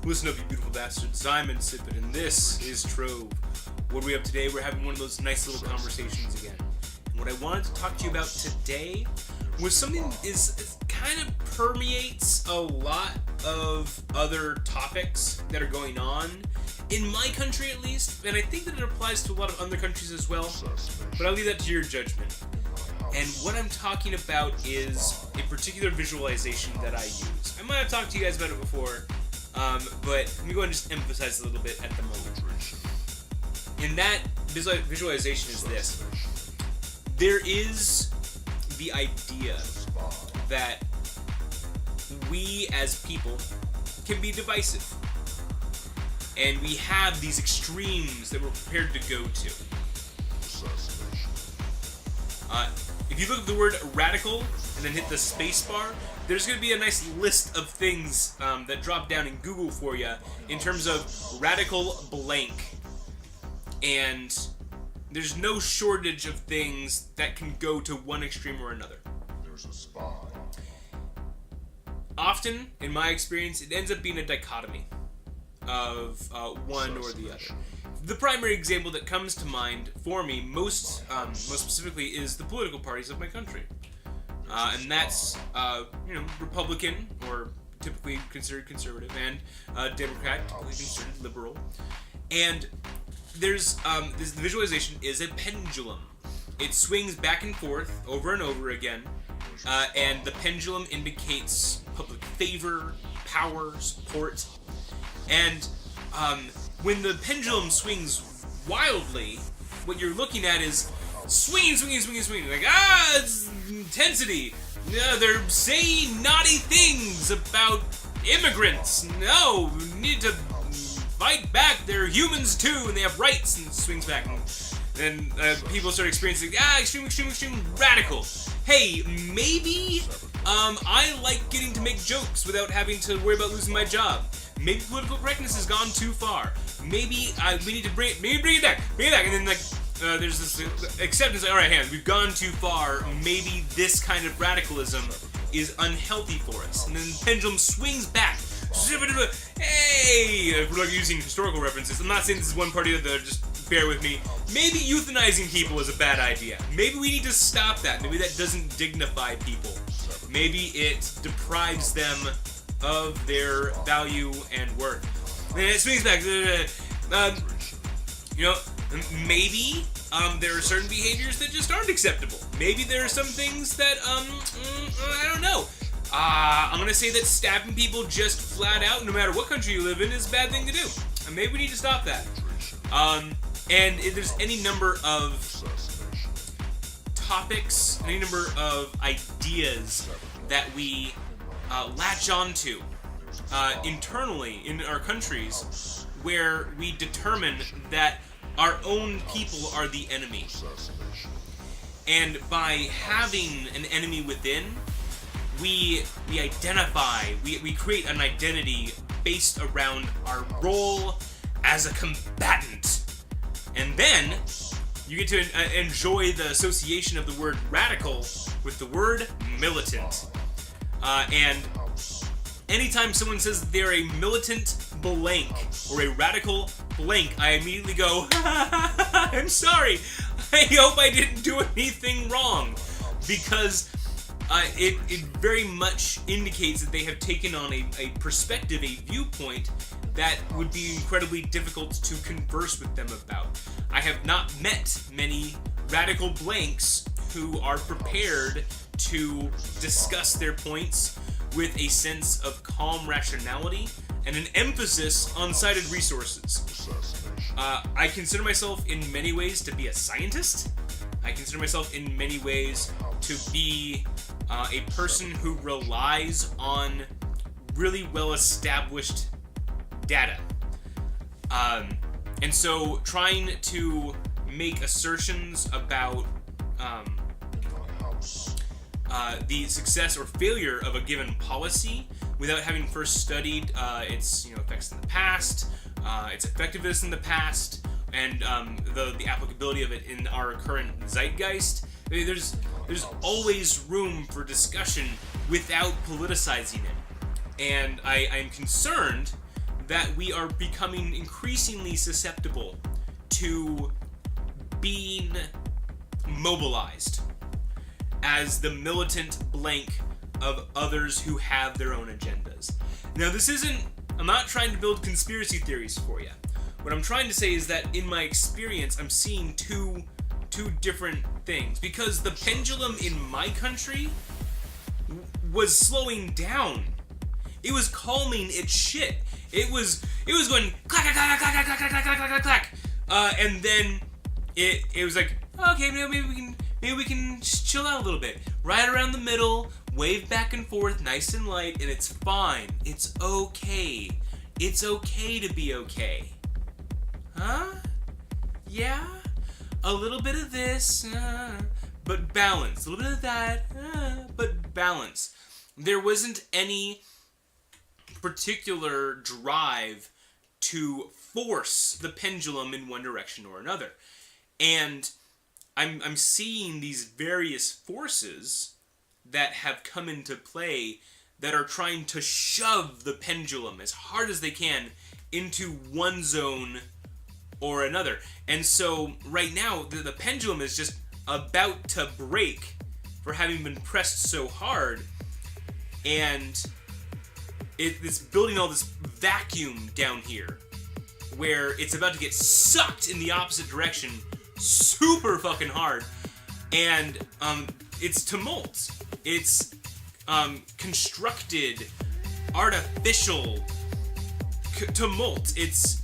Listen up, you beautiful bastards. I'm Insipid, and this is Trove. What are we up today? We're having one of those nice little conversations again. And what I wanted to talk to you about today was something that kind of permeates a lot of other topics that are going on, in my country at least, and I think that it applies to a lot of other countries as well, but I'll leave that to your judgment. And what I'm talking about is a particular visualization that I use. I might have talked to you guys about it before, but let me go ahead and just emphasize a little bit at the moment. And that visualization is this. There is the idea that we as people can be divisive. And we have these extremes that we're prepared to go to. If you look at the word radical and then hit the space bar, there's going to be a nice list of things that drop down in Google for you in terms of radical blank. And there's no shortage of things that can go to one extreme or another. There's a spy. Often, in my experience, it ends up being a dichotomy of one or the other. The primary example that comes to mind for me, most specifically, is the political parties of my country, and that's Republican, or typically considered conservative, and Democrat, typically considered liberal. And there's the visualization is a pendulum. It swings back and forth over and over again, and the pendulum indicates public favor, power, support. And when the pendulum swings wildly, what you're looking at is swinging. Like, it's intensity. No, they're saying naughty things about immigrants. No, we need to fight back. They're humans too, and they have rights. And it swings back. And people start experiencing, extreme, radical. Hey, maybe I like getting to make jokes without having to worry about losing my job. Maybe political correctness has gone too far. Maybe we need to bring it back. And then there's this acceptance. Like, all right, we've gone too far. Maybe this kind of radicalism is unhealthy for us. And then the pendulum swings back. Hey, if we're using historical references, I'm not saying this is one party or the other. Just bear with me. Maybe euthanizing people is a bad idea. Maybe we need to stop that. Maybe that doesn't dignify people. Maybe it deprives them of their value and worth. And it swings back. Maybe there are certain behaviors that just aren't acceptable. Maybe there are some things that I don't know. I'm gonna say that stabbing people just flat out, no matter what country you live in, is a bad thing to do. And maybe we need to stop that. And if there's any number of topics, any number of ideas that we latch onto internally in our countries, where we determine that our own people are the enemy. And by having an enemy within, we identify, we create an identity based around our role as a combatant. And then you get to enjoy the association of the word radical with the word militant. And anytime someone says that they're a militant blank or a radical blank, I immediately go, I'm sorry. I hope I didn't do anything wrong. Because it very much indicates that they have taken on a perspective, a viewpoint that would be incredibly difficult to converse with them about. I have not met many radical blanks who are prepared to discuss their points with a sense of calm rationality and an emphasis on cited resources. I consider myself in many ways to be a scientist. I consider myself in many ways to be a person who relies on really well-established data. And so trying to make assertions about the success or failure of a given policy without having first studied its effects in the past, its effectiveness in the past, and the applicability of it in our current zeitgeist. I mean, there's always room for discussion without politicizing it. And I'm concerned that we are becoming increasingly susceptible to being mobilized as the militant blank of others who have their own agendas. Now, I'm not trying to build conspiracy theories for you. What I'm trying to say is that in my experience, I'm seeing two different things. Because the pendulum in my country was slowing down. It was calming its shit. It was going clack, clack, clack, clack, clack, clack, clack, clack, clack. And then it was like, okay, maybe we can just chill out a little bit. Right around the middle, wave back and forth, nice and light, and it's fine. It's okay. It's okay to be okay. Huh? Yeah? A little bit of this, but balance. A little bit of that, but balance. There wasn't any particular drive to force the pendulum in one direction or another. And I'm seeing these various forces that have come into play that are trying to shove the pendulum as hard as they can into one zone or another. And so right now the pendulum is just about to break for having been pressed so hard, and it's building all this vacuum down here where it's about to get sucked in the opposite direction super fucking hard. And it's tumult. It's constructed, artificial tumult. It's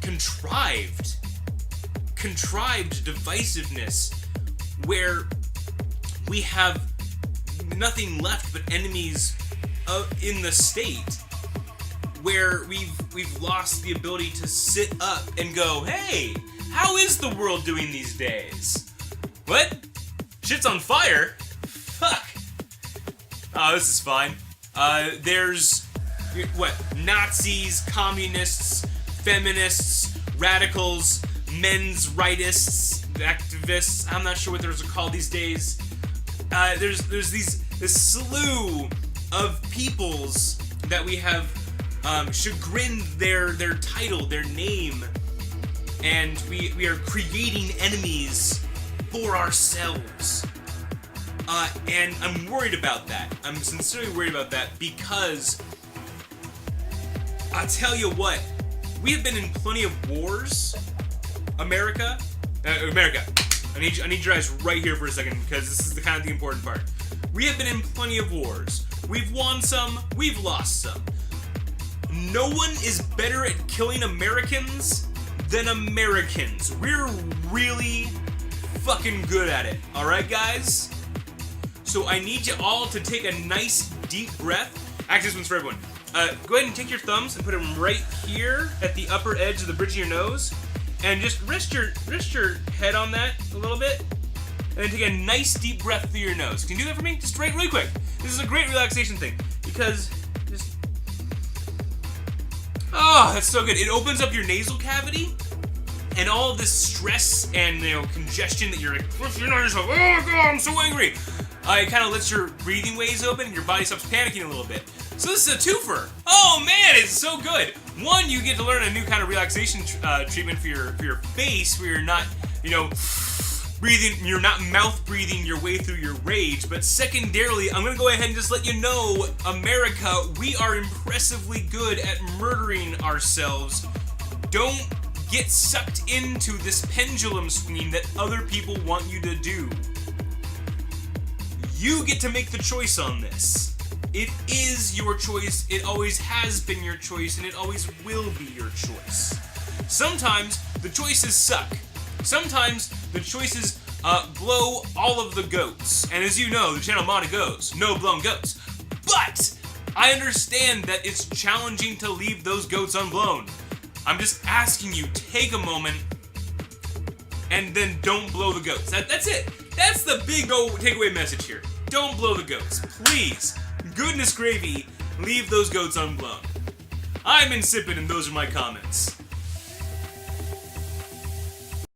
contrived divisiveness where we have nothing left but enemies in the state, where we've lost the ability to sit up and go, hey, how is the world doing these days? What? Shit's on fire? Fuck. Oh, this is fine. There's, what, Nazis, communists, feminists, radicals, men's rightists, activists, I'm not sure what those are called these days. There's this slew of peoples that we have chagrined their title, their name, and we are creating enemies for ourselves. And I'm worried about that. I'm sincerely worried about that because I'll tell you what, we have been in plenty of wars, America. I need your eyes right here for a second because this is the important part. We have been in plenty of wars. We've won some, we've lost some. No one is better at killing Americans than Americans. We're really fucking good at it. Alright, guys? So I need you all to take a nice deep breath. Actually, this one's for everyone. Go ahead and take your thumbs and put them right here at the upper edge of the bridge of your nose. And just rest your head on that a little bit. And then take a nice deep breath through your nose. Can you do that for me? Just right really quick. This is a great relaxation thing. Because just... oh, that's so good. It opens up your nasal cavity. And all of this stress and, congestion that you're like, you're not just like, oh god, I'm so angry. It kind of lets your breathing ways open and your body stops panicking a little bit. So this is a twofer. Oh man, it's so good. One, you get to learn a new kind of relaxation treatment for your face, where you're not, breathing, you're not mouth breathing your way through your rage. But secondarily, I'm gonna go ahead and just let you know, America, we are impressively good at murdering ourselves. Don't get sucked into this pendulum swinging that other people want you to do. You get to make the choice on this. It is your choice, it always has been your choice, and it always will be your choice. Sometimes the choices suck. Sometimes the choices blow all of the goats. And as you know, the channel motto goes, no blown goats. But I understand that it's challenging to leave those goats unblown. I'm just asking you, take a moment and then don't blow the goats. That's it. That's the big takeaway message here. Don't blow the goats. Please, goodness gravy, leave those goats unblown. I'm Insipid and those are my comments.